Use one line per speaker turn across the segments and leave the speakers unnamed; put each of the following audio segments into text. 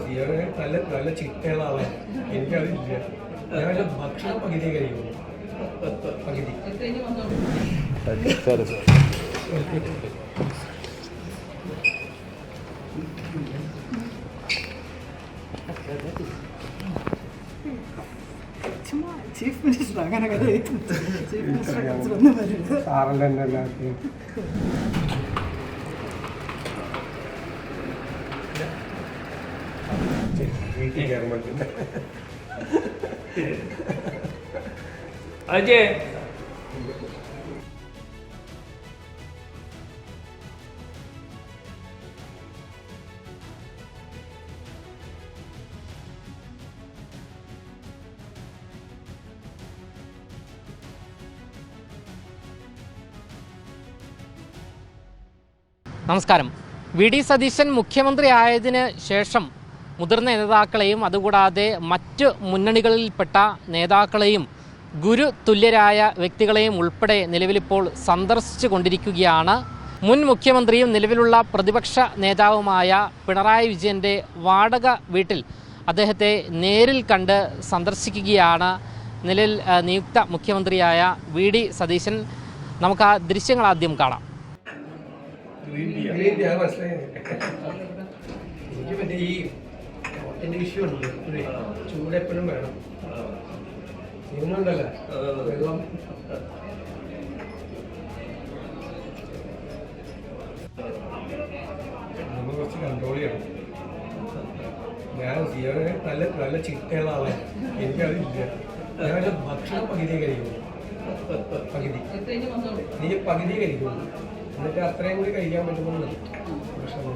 സിയോടെ നല്ല നല്ല ചിട്ടയുള്ള ആളാണ്. എനിക്കതില്ല. ഞാൻ ഭക്ഷണം പകുതി കഴിക്കുന്നു. പകുതി
ചീഫ് മിനിസ്റ്റർ അങ്ങനെ ചീഫ് മിനിസ്റ്റർ ഒന്നും വരില്ല.
സാറല്ല തന്നെ എല്ലാവർക്കും വീട്ടിൽ കയറാൻ പറ്റില്ല.
അജയ് നമസ്കാരം. വി ഡി സതീശൻ മുഖ്യമന്ത്രിയായതിന് ശേഷം മുതിർന്ന നേതാക്കളെയും അതുകൂടാതെ മറ്റ് മുന്നണികളിൽപ്പെട്ട നേതാക്കളെയും ഗുരു തുല്യരായ വ്യക്തികളെയും ഉൾപ്പെടെ നിലവിലിപ്പോൾ സന്ദർശിച്ചു കൊണ്ടിരിക്കുകയാണ്. മുൻ മുഖ്യമന്ത്രിയും നിലവിലുള്ള പ്രതിപക്ഷ നേതാവുമായ പിണറായി വിജയൻ്റെ വാടക വീട്ടിൽ അദ്ദേഹത്തെ നേരിൽ കണ്ട് സന്ദർശിക്കുകയാണ് നിലവിൽ നിയുക്ത മുഖ്യമന്ത്രിയായ വി ഡി സതീശൻ. നമുക്ക് ആ ദൃശ്യങ്ങൾ ആദ്യം കാണാം.
എനിക്ക് മറ്റേ ഈ എൻ്റെ ഇഷ്യൂ ഉണ്ട്, ചൂടെപ്പോഴും വേണം. ഇന്നുണ്ടല്ലോ വെള്ളം നമ്മൾ കുറച്ച് കൺട്രോൾ ചെയ്യണം. ഞാൻ സിയോടെ നല്ല നല്ല ചിട്ടയുള്ള ആളാണ്. എനിക്കതില്ല. ഞാൻ ഭക്ഷണം പകുതി കഴിക്കുന്നു. പകുതി നീ പകുതി കഴിക്കുന്നു. എന്നിട്ട് അത്രയും കൂടി കഴിക്കാൻ പറ്റുന്നുണ്ട്. പ്രശ്നം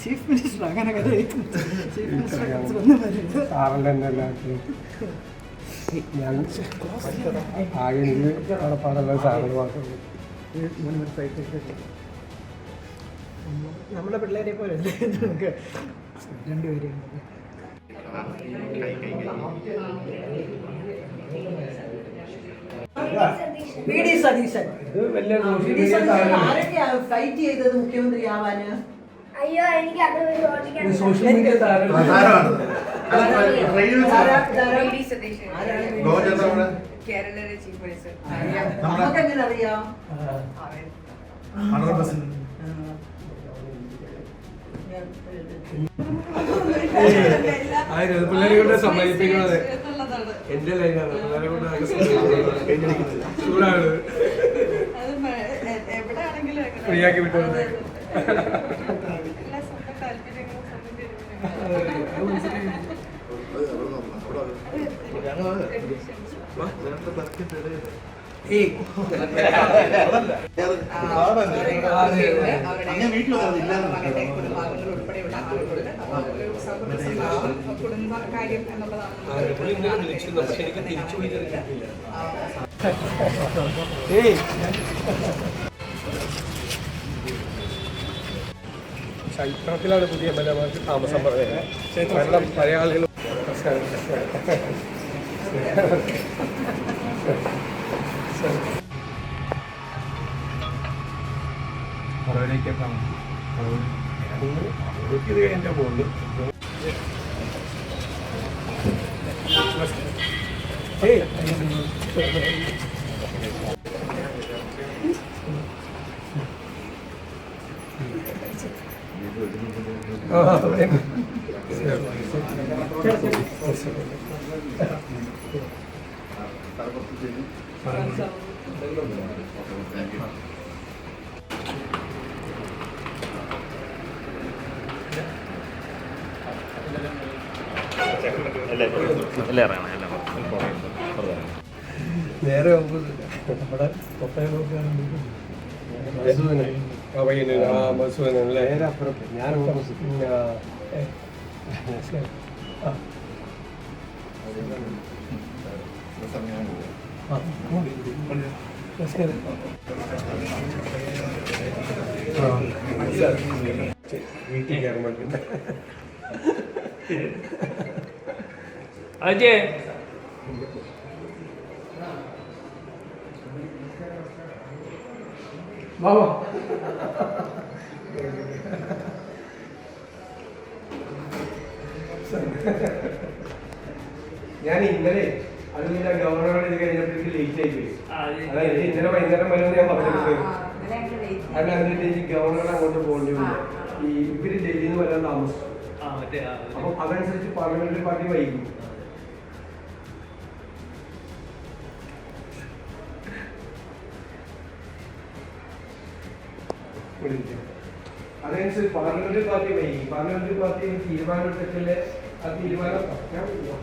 ചീഫ് മിനിസ്റ്റർ അങ്ങനെ ചീഫ് മിനിസ്റ്റർ ഒന്നും വരില്ല.
സാറല്ല തന്നെ എല്ലാവർക്കും ഞാൻ ആകെ എനിക്ക് പാടുള്ള സാറിന് മാത്രമേ.
നമ്മുടെ പിള്ളേരെ പോലെ നമുക്ക് രണ്ടുപേരെയും വി ഡി സതീശൻ ആരൊക്കെയാ ഫൈറ്റ് ചെയ്തത് മുഖ്യമന്ത്രി ആവാന്?
അയ്യോ എനിക്ക് അത്
സോഷ്യൽ മീഡിയ
കേരളയുടെ ചീഫ് മിനിസ്റ്റർ
നമുക്കെങ്ങനെ അറിയാം?
പിള്ളേരെ കൊണ്ട് സമ്മതിപ്പിക്കുന്നത് എന്റെ ലൈനാണ്. പിള്ളേരെ കൊണ്ട് ചൂടാണ് ഫ്രീയാക്കി വിട്ടത്.
കുടുംബകാര്യം എന്നുള്ളതാണ്.
എനിക്ക് തിരിച്ചു വിളിച്ചിട്ടില്ല. ചരിത്രത്തിലാണ് പുതിയ എംഎൽഎമാർക്ക് താമസം പറഞ്ഞത്. കാരണം പഴയ ആളുകൾ ഇത് കഴിഞ്ഞ പോകുന്നു. നേരെ നമ്മുടെ മധുസൂദനല്ലേ നേരെ അപ്പുറത്ത് ഞാൻ വീട്ടിൽ കയറുമ്പോൾ
അജയ്
വാ ഞാൻ ഇന്നലെ അത് ഞാൻ ഗവർണറോട് ഇത് കഴിഞ്ഞപ്പോഴേക്ക് ലേറ്റ് ആയി പോയി. അതായത് ഇന്നലെ വൈകുന്നേരം വരുമെന്ന് ഞാൻ പറഞ്ഞിട്ടുണ്ട്. അത് കണ്ടിട്ട് ഈ ഗവർണറെ അങ്ങോട്ട് പോകേണ്ടി വന്നു. ഈ ഇവര് ഡൽഹിയിൽ നിന്ന് വരാൻ താമസിച്ചു. അപ്പൊ അതനുസരിച്ച് പാർലമെന്ററി പാർട്ടി വൈകി. അതനുസരിച്ച് പാർലമെന്ററി പാർട്ടി വൈകി. പാർലമെന്ററി പാർട്ടി തീരുമാനം എടുത്തിട്ടില്ലേ ആ തീരുമാനം ഞാൻ പോവാം.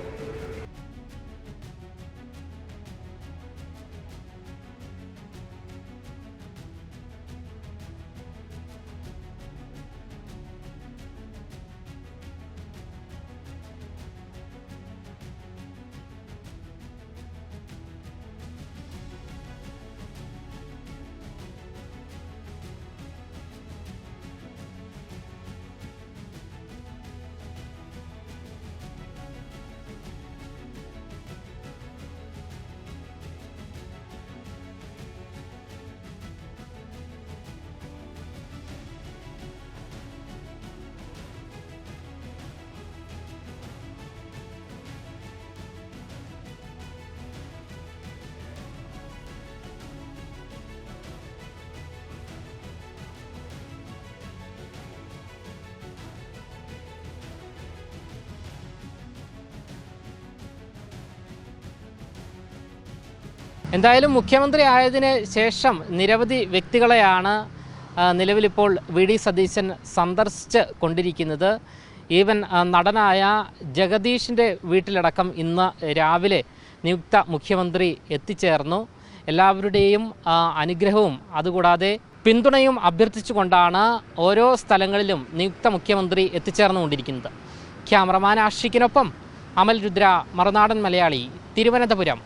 എന്തായാലും മുഖ്യമന്ത്രി ആയതിന് ശേഷം നിരവധി വ്യക്തികളെയാണ് നിലവിലിപ്പോൾ വി ഡി സതീശൻ സന്ദർശിച്ച് കൊണ്ടിരിക്കുന്നത്. ഈവൻ നടനായ ജഗദീഷിൻ്റെ വീട്ടിലടക്കം ഇന്ന് രാവിലെ നിയുക്ത മുഖ്യമന്ത്രി എത്തിച്ചേർന്നു. എല്ലാവരുടെയും അനുഗ്രഹവും അതുകൂടാതെ പിന്തുണയും അഭ്യർത്ഥിച്ചുകൊണ്ടാണ് ഓരോ സ്ഥലങ്ങളിലും നിയുക്ത മുഖ്യമന്ത്രി എത്തിച്ചേർന്നുകൊണ്ടിരിക്കുന്നത്. ക്യാമറമാൻ ആഷിക്കിനൊപ്പം അമൽ രുദ്ര, മറുനാടൻ മലയാളി, തിരുവനന്തപുരം.